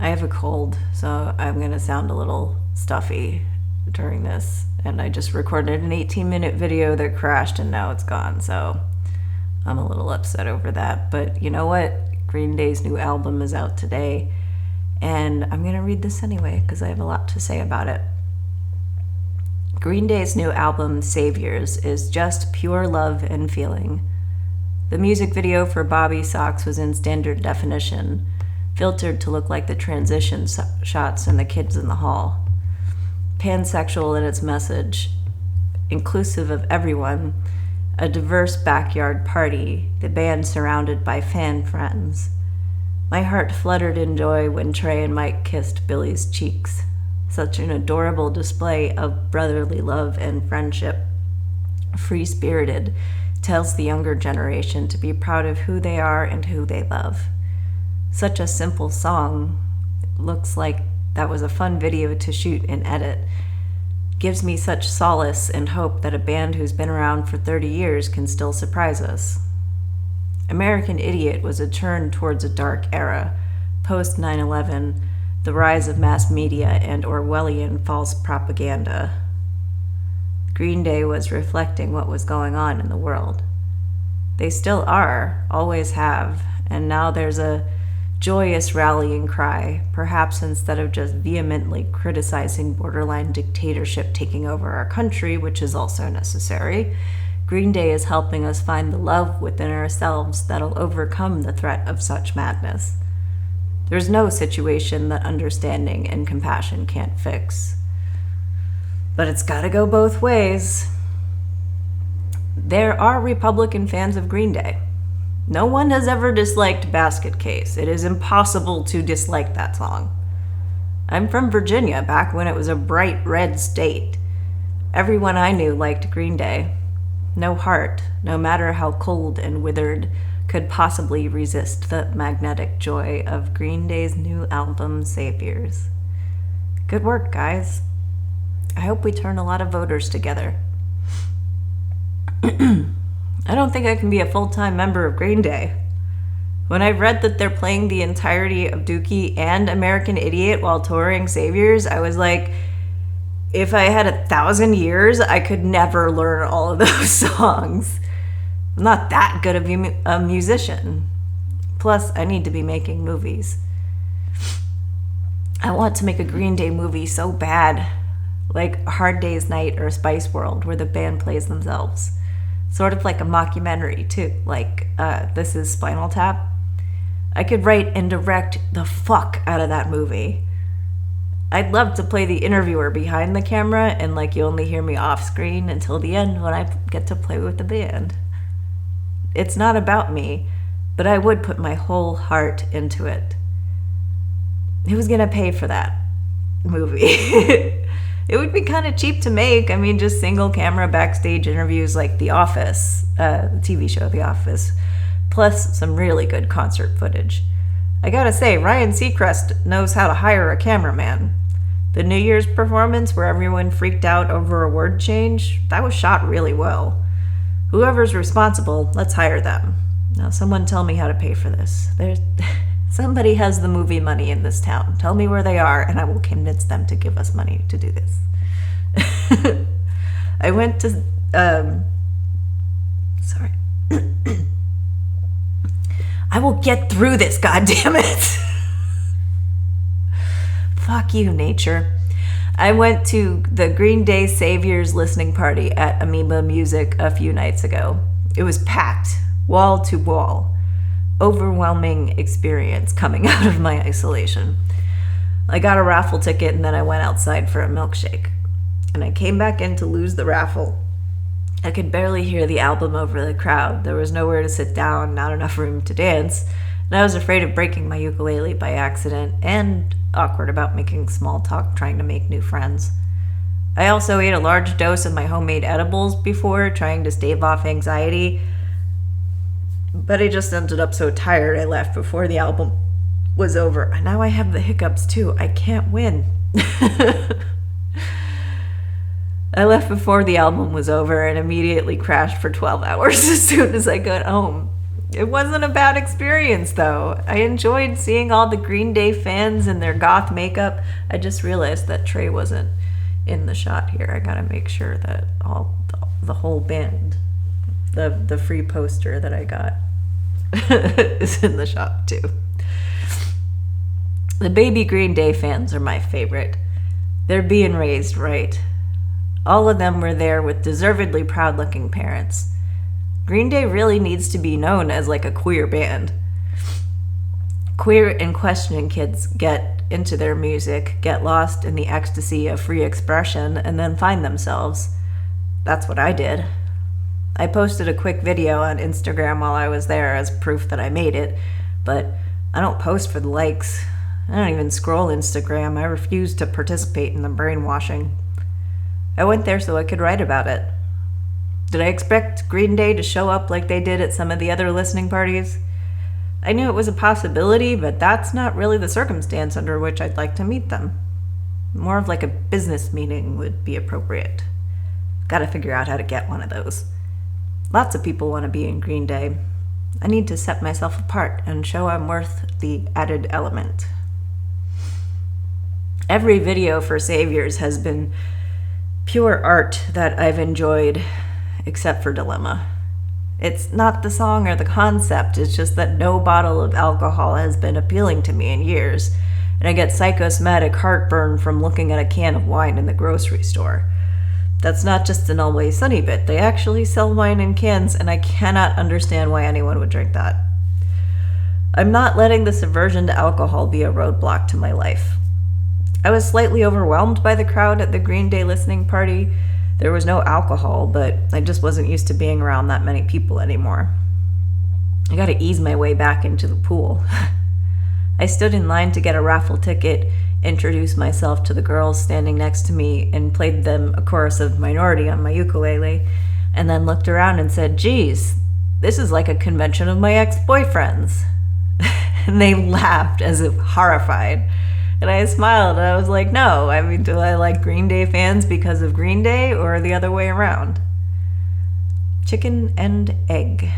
I have a cold, so I'm going to sound a little stuffy during this. And I just recorded an 18-minute video that crashed and now it's gone, so I'm a little upset over that. But you know what? Green Day's new album is out today, and I'm going to read this anyway because I have a lot to say about it. Green Day's new album, Saviors, is just pure love and feeling. The music video for Bobby Socks was in standard definition, filtered to look like the transition shots in The Kids in the Hall. Pansexual in its message, inclusive of everyone, a diverse backyard party, the band surrounded by fan friends. My heart fluttered in joy when Trey and Mike kissed Billy's cheeks. Such an adorable display of brotherly love and friendship. Free-spirited, tells the younger generation to be proud of who they are and who they love. Such a simple song. Looks like that was a fun video to shoot and edit. Gives me such solace and hope that a band who's been around for 30 years can still surprise us. American Idiot was a turn towards a dark era, post 9/11, the rise of mass media and Orwellian false propaganda. Green Day was reflecting what was going on in the world. They still are, always have, and now there's a joyous rallying cry, perhaps instead of just vehemently criticizing borderline dictatorship taking over our country, which is also necessary. Green Day is helping us find the love within ourselves that'll overcome the threat of such madness. There's no situation that understanding and compassion can't fix. But it's gotta go both ways. There are Republican fans of Green Day. No one has ever disliked Basket Case. It is impossible to dislike that song. I'm from Virginia, back when it was a bright red state. Everyone I knew liked Green Day. No heart, no matter how cold and withered, could possibly resist the magnetic joy of Green Day's new album, Saviors. Good work, guys. I hope we turn a lot of voters together. I don't think I can be a full-time member of Green Day. When I read that they're playing the entirety of Dookie and American Idiot while touring Saviors, I was like, if I had 1,000 years, I could never learn all of those songs. I'm not that good of a musician. Plus, I need to be making movies. I want to make a Green Day movie so bad. Like Hard Day's Night or Spice World, where the band plays themselves. Sort of like a mockumentary, too, like This Is Spinal Tap. I could write and direct the fuck out of that movie. I'd love to play the interviewer behind the camera and like you only hear me off screen until the end when I get to play with the band. It's not about me, but I would put my whole heart into it. Who's gonna pay for that movie? It would be kind of cheap to make. I mean, just single camera backstage interviews like The Office, the TV show The Office, plus some really good concert footage. I gotta say, Ryan Seacrest knows how to hire a cameraman. The New Year's performance where everyone freaked out over a word change, that was shot really well. Whoever's responsible, let's hire them. Now, someone tell me how to pay for this. Somebody has the movie money in this town. Tell me where they are, and I will convince them to give us money to do this. I went to, sorry. I will get through this, goddammit. Fuck you, nature. I went to the Green Day Saviors listening party at Amoeba Music a few nights ago. It was packed, wall to wall. Overwhelming experience coming out of my isolation. I got a raffle ticket and then I went outside for a milkshake. And I came back in to lose the raffle. I could barely hear the album over the crowd. There was nowhere to sit down, not enough room to dance, and I was afraid of breaking my ukulele by accident and awkward about making small talk trying to make new friends. I also ate a large dose of my homemade edibles before, trying to stave off anxiety, but I just ended up so tired I left before the album was over. And now I have the hiccups too. I can't win. I left before the album was over and immediately crashed for 12 hours as soon as I got home. It wasn't a bad experience, though. I enjoyed seeing all the Green Day fans in their goth makeup. I just realized that Trey wasn't in the shot here. I gotta make sure that the whole band, the free poster that I got, is in the shot too. The baby Green Day fans are my favorite. They're being raised right. All of them were there with deservedly proud-looking parents. Green Day really needs to be known as like a queer band. Queer and questioning kids get into their music, get lost in the ecstasy of free expression, and then find themselves. That's what I did. I posted a quick video on Instagram while I was there as proof that I made it, but I don't post for the likes. I don't even scroll Instagram. I refuse to participate in the brainwashing. I went there so I could write about it. Did I expect Green Day to show up like they did at some of the other listening parties? I knew it was a possibility, but that's not really the circumstance under which I'd like to meet them. More of like a business meeting would be appropriate. Gotta figure out how to get one of those. Lots of people want to be in Green Day. I need to set myself apart and show I'm worth the added element. Every video for Saviors has been pure art that I've enjoyed, except for Dilemma. It's not the song or the concept, it's just that no bottle of alcohol has been appealing to me in years, and I get psychosomatic heartburn from looking at a can of wine in the grocery store. That's not just an Always Sunny bit. They actually sell wine in cans, and I cannot understand why anyone would drink that. I'm not letting this aversion to alcohol be a roadblock to my life. I was slightly overwhelmed by the crowd at the Green Day listening party. There was no alcohol, but I just wasn't used to being around that many people anymore. I gotta ease my way back into the pool. I stood in line to get a raffle ticket, introduced myself to the girls standing next to me, and played them a chorus of Minority on my ukulele, and then looked around and said, "Geez, this is like a convention of my ex-boyfriends." And they laughed as if horrified. And I smiled, and I was like, no, I mean, do I like Green Day fans because of Green Day, or the other way around? Chicken and egg.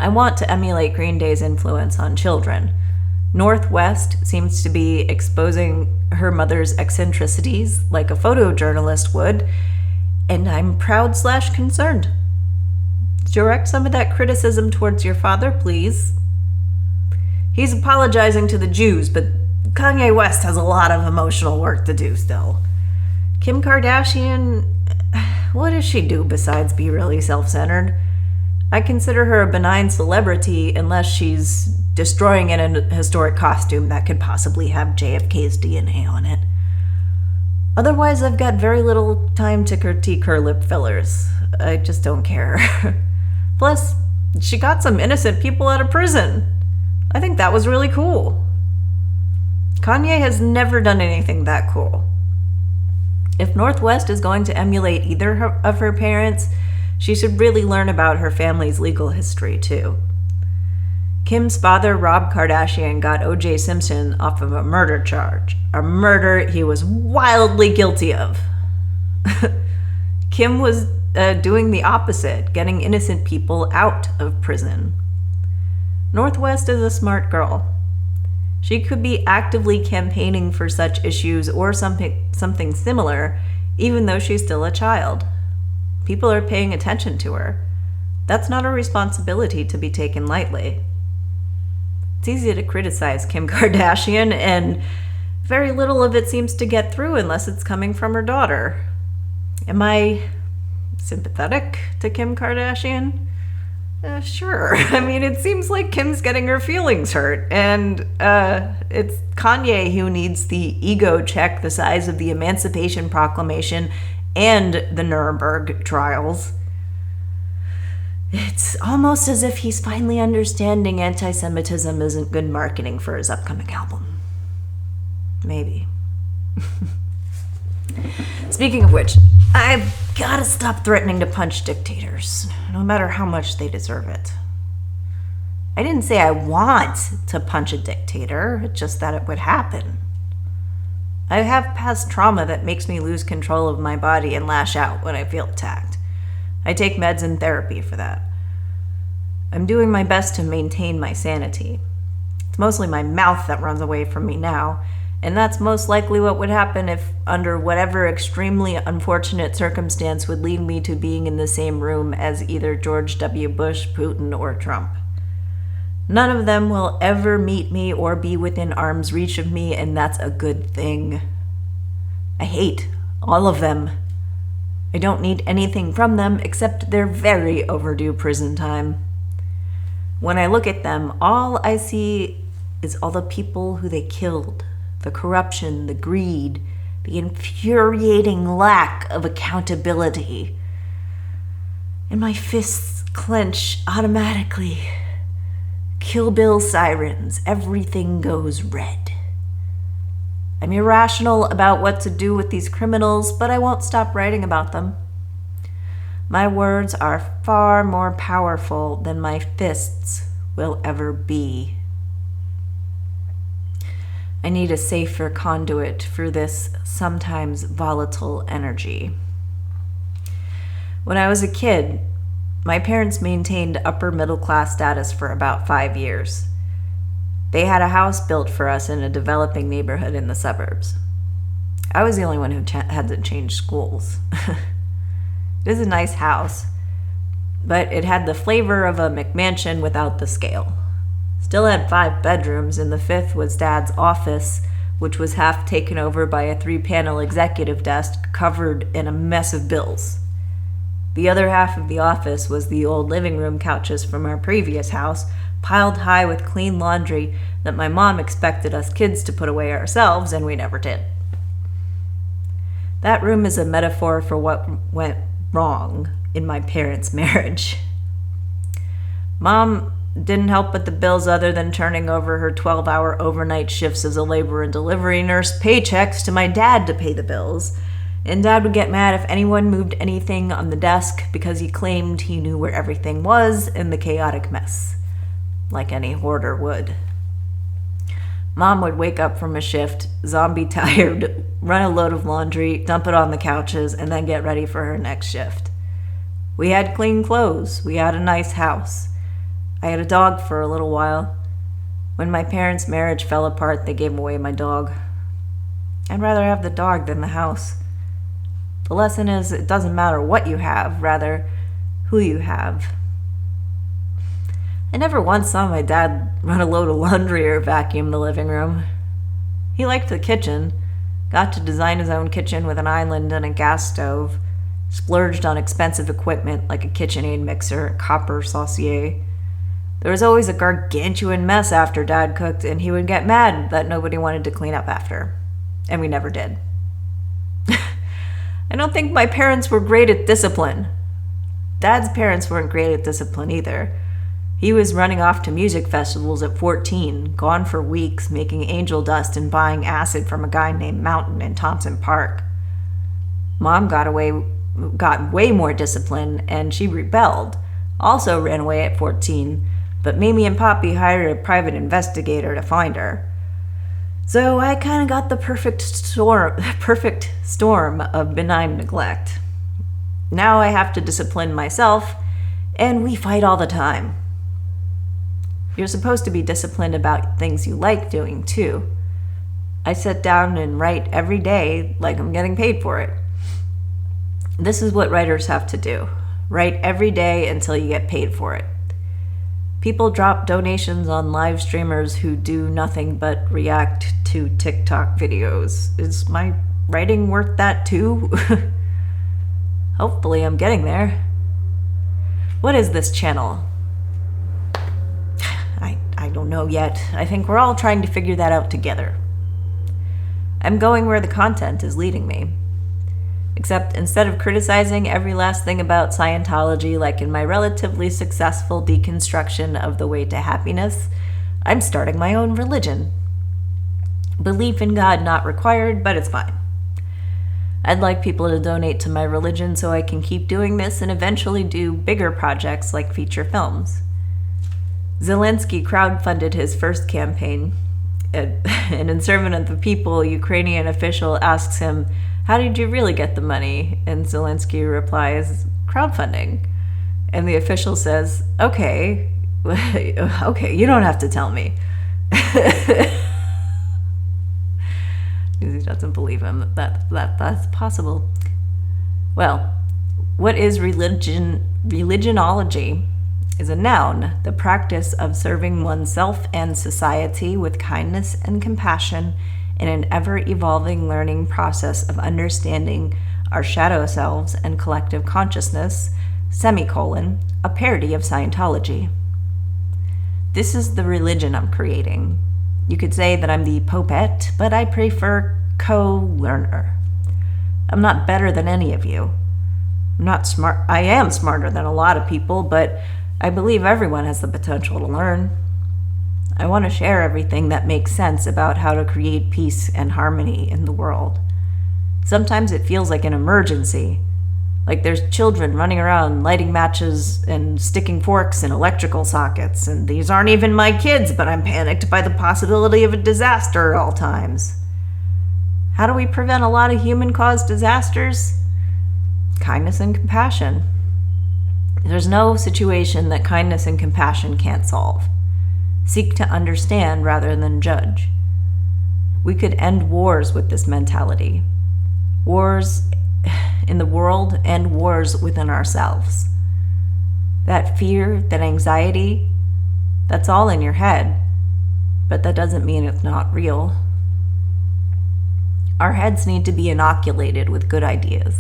I want to emulate Green Day's influence on children. Northwest seems to be exposing her mother's eccentricities like a photojournalist would, and I'm proud/concerned. Direct some of that criticism towards your father, please. He's apologizing to the Jews, but Kanye West has a lot of emotional work to do still. Kim Kardashian, what does she do besides be really self-centered? I consider her a benign celebrity unless she's destroying in a historic costume that could possibly have JFK's DNA on it. Otherwise, I've got very little time to critique her lip fillers. I just don't care. Plus, she got some innocent people out of prison. I think that was really cool. Kanye has never done anything that cool. If Northwest is going to emulate either of her parents, she should really learn about her family's legal history, too. Kim's father, Rob Kardashian, got O.J. Simpson off of a murder charge. A murder he was wildly guilty of. Kim was doing the opposite, getting innocent people out of prison. Northwest is a smart girl. She could be actively campaigning for such issues or something similar, even though she's still a child. People are paying attention to her. That's not a responsibility to be taken lightly. It's easy to criticize Kim Kardashian, and very little of it seems to get through unless it's coming from her daughter. Am I sympathetic to Kim Kardashian? Sure. I mean, it seems like Kim's getting her feelings hurt, and it's Kanye who needs the ego check the size of the Emancipation Proclamation and the Nuremberg trials. It's almost as if he's finally understanding anti-Semitism isn't good marketing for his upcoming album. Maybe. Speaking of which, I've got to stop threatening to punch dictators, no matter how much they deserve it. I didn't say I want to punch a dictator, just that it would happen. I have past trauma that makes me lose control of my body and lash out when I feel attacked. I take meds and therapy for that. I'm doing my best to maintain my sanity. It's mostly my mouth that runs away from me now, and that's most likely what would happen if, under whatever extremely unfortunate circumstance would lead me to being in the same room as either George W. Bush, Putin, or Trump. None of them will ever meet me or be within arm's reach of me, and that's a good thing. I hate all of them. I don't need anything from them except their very overdue prison time. When I look at them, all I see is all the people who they killed, the corruption, the greed, the infuriating lack of accountability. And my fists clench automatically. Kill Bill sirens, everything goes red. I'm irrational about what to do with these criminals, but I won't stop writing about them. My words are far more powerful than my fists will ever be. I need a safer conduit for this sometimes volatile energy. When I was a kid, my parents maintained upper middle class status for about 5 years. They had a house built for us in a developing neighborhood in the suburbs. I was the only one who had to change schools. It is a nice house, but it had the flavor of a McMansion without the scale. Still had 5 bedrooms, and the 5th was Dad's office, which was half taken over by a 3-panel executive desk covered in a mess of bills. The other half of the office was the old living room couches from our previous house, piled high with clean laundry that my mom expected us kids to put away ourselves, and we never did. That room is a metaphor for what went wrong in my parents' marriage. Mom didn't help with the bills other than turning over her 12-hour overnight shifts as a labor and delivery nurse paychecks to my dad to pay the bills. And Dad would get mad if anyone moved anything on the desk because he claimed he knew where everything was in the chaotic mess, like any hoarder would. Mom would wake up from a shift, zombie tired, run a load of laundry, dump it on the couches, and then get ready for her next shift. We had clean clothes. We had a nice house. I had a dog for a little while. When my parents' marriage fell apart, they gave away my dog. I'd rather have the dog than the house. The lesson is, it doesn't matter what you have, rather who you have. I never once saw my dad run a load of laundry or vacuum the living room. He liked the kitchen, got to design his own kitchen with an island and a gas stove, splurged on expensive equipment like a KitchenAid mixer and copper saucier. There was always a gargantuan mess after Dad cooked, and he would get mad that nobody wanted to clean up after. And we never did. I don't think my parents were great at discipline. Dad's parents weren't great at discipline either. He was running off to music festivals at 14, gone for weeks, making angel dust and buying acid from a guy named Mountain in Thompson Park. Mom got way more discipline, and she rebelled. Also ran away at 14, but Mimi and Poppy hired a private investigator to find her. So I kind of got the perfect storm of benign neglect. Now I have to discipline myself, and we fight all the time. You're supposed to be disciplined about things you like doing, too. I sit down and write every day like I'm getting paid for it. This is what writers have to do. Write every day until you get paid for it. People drop donations on live streamers who do nothing but react to TikTok videos. Is my writing worth that too? Hopefully I'm getting there. What is this channel? I don't know yet. I think we're all trying to figure that out together. I'm going where the content is leading me. Except instead of criticizing every last thing about Scientology, like in my relatively successful deconstruction of the way to happiness, I'm starting my own religion. Belief in God not required, but it's fine. I'd like people to donate to my religion so I can keep doing this and eventually do bigger projects like feature films. Zelensky crowdfunded his first campaign. An in Servant of the People Ukrainian official asks him, "How did you really get the money?" And Zelensky replies, "Crowdfunding." And the official says, "Okay, Okay, you don't have to tell me. He doesn't believe him that's possible. Well, what is religion? Religionology is a noun, the practice of serving oneself and society with kindness and compassion in an ever-evolving learning process of understanding our shadow selves and collective consciousness, a parody of Scientology. This is the religion I'm creating. You could say that I'm the popette, but I prefer co-learner. I'm not better than any of you. I'm not smart. I am smarter than a lot of people, but I believe everyone has the potential to learn. I want to share everything that makes sense about how to create peace and harmony in the world. Sometimes it feels like an emergency, like there's children running around lighting matches and sticking forks in electrical sockets, and these aren't even my kids, but I'm panicked by the possibility of a disaster at all times. How do we prevent a lot of human-caused disasters? Kindness and compassion. There's no situation that kindness and compassion can't solve. Seek to understand rather than judge. We could end wars with this mentality. Wars in the world and wars within ourselves. That fear, that anxiety, that's all in your head, but that doesn't mean it's not real. Our heads need to be inoculated with good ideas.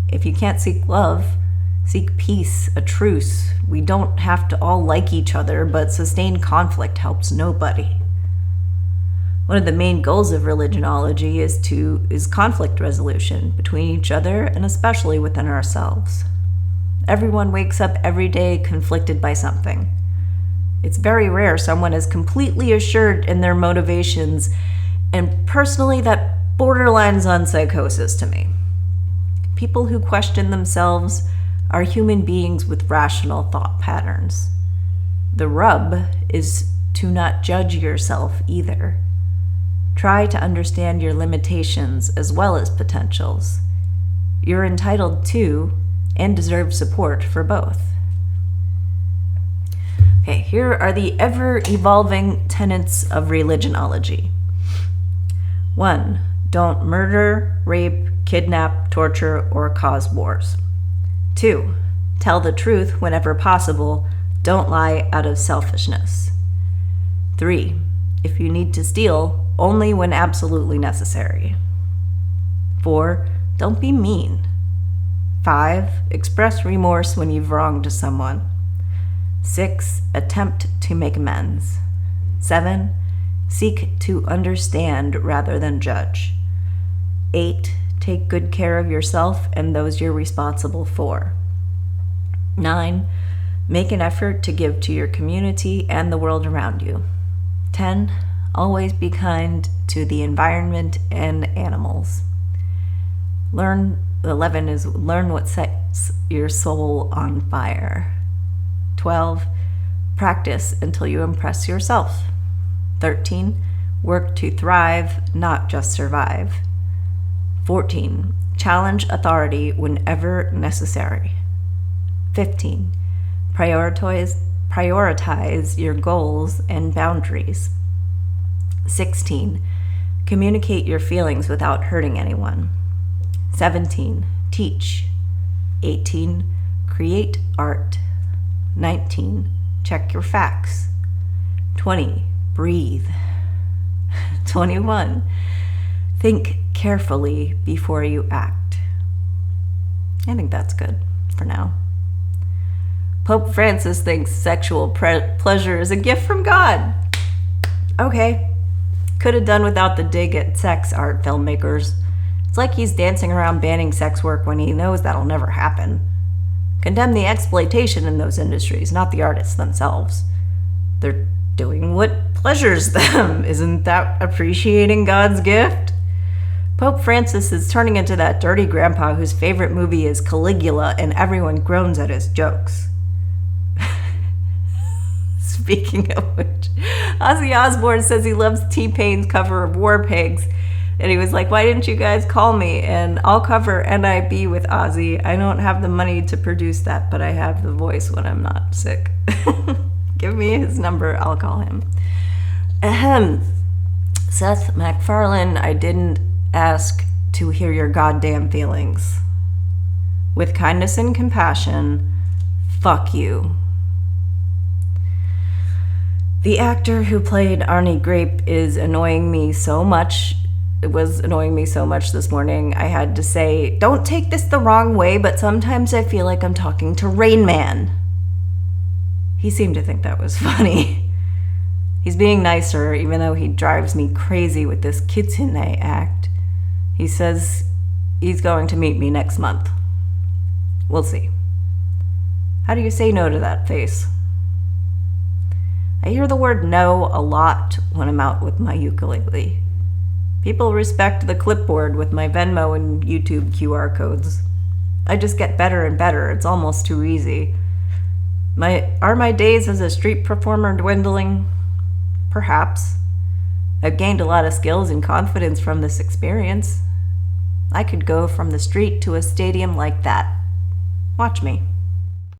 If you can't seek love, seek peace, a truce. We don't have to all like each other, but sustained conflict helps nobody. One of the main goals of religionology is conflict resolution between each other and especially within ourselves. Everyone wakes up every day conflicted by something. It's very rare someone is completely assured in their motivations, and personally that borderlines on psychosis to me. People who question themselves are human beings with rational thought patterns. The rub is to not judge yourself either. Try to understand your limitations as well as potentials. You're entitled to and deserve support for both. Okay, here are the ever-evolving tenets of religionology. 1. Don't murder, rape, kidnap, torture, or cause wars. 2. Tell the truth whenever possible. Don't lie out of selfishness. 3. If you need to steal, only when absolutely necessary. 4. Don't be mean. 5. Express remorse when you've wronged someone. 6. Attempt to make amends. 7. Seek to understand rather than judge. 8. Take good care of yourself and those you're responsible for. 9. Make an effort to give to your community and the world around you. 10. Always be kind to the environment and animals. 11 is learn what sets your soul on fire. 12. Practice until you impress yourself. 13. Work to thrive, not just survive. 14. Challenge authority whenever necessary. 15. Prioritize your goals and boundaries. 16. Communicate your feelings without hurting anyone. 17. Teach. 18. Create art. 19. Check your facts. 20. Breathe. 21. Think carefully before you act. I think that's good for now. Pope Francis thinks sexual pleasure is a gift from God. Okay. Could have done without the dig at sex art filmmakers. It's like he's dancing around banning sex work when he knows that'll never happen. Condemn the exploitation in those industries, not the artists themselves. They're doing what pleasures them. Isn't that appreciating God's gift? Pope Francis is turning into that dirty grandpa whose favorite movie is Caligula and everyone groans at his jokes. Speaking of which, Ozzy Osbourne says he loves T-Pain's cover of War Pigs, And he was like, why didn't you guys call me? And I'll cover NIB with Ozzy. I don't have the money to produce that, but I have the voice when I'm not sick. Give me his number. I'll call him. Ahem. Seth MacFarlane, I didn't ask to hear your goddamn feelings. With kindness and compassion, fuck you. The actor who played Arnie Grape is annoying me so much. It was annoying me so much this morning. I had to say, don't take this the wrong way, but sometimes I feel like I'm talking to Rain Man. He seemed to think that was funny. He's being nicer, even though he drives me crazy with this kitsune act. He says he's going to meet me next month. We'll see. How do you say no to that face? I hear the word no a lot when I'm out with my ukulele. People respect the clipboard with my Venmo and YouTube QR codes. I just get better and better. It's almost too easy. Are my days as a street performer dwindling? Perhaps. I've gained a lot of skills and confidence from this experience. I could go from the street to a stadium like that. Watch me.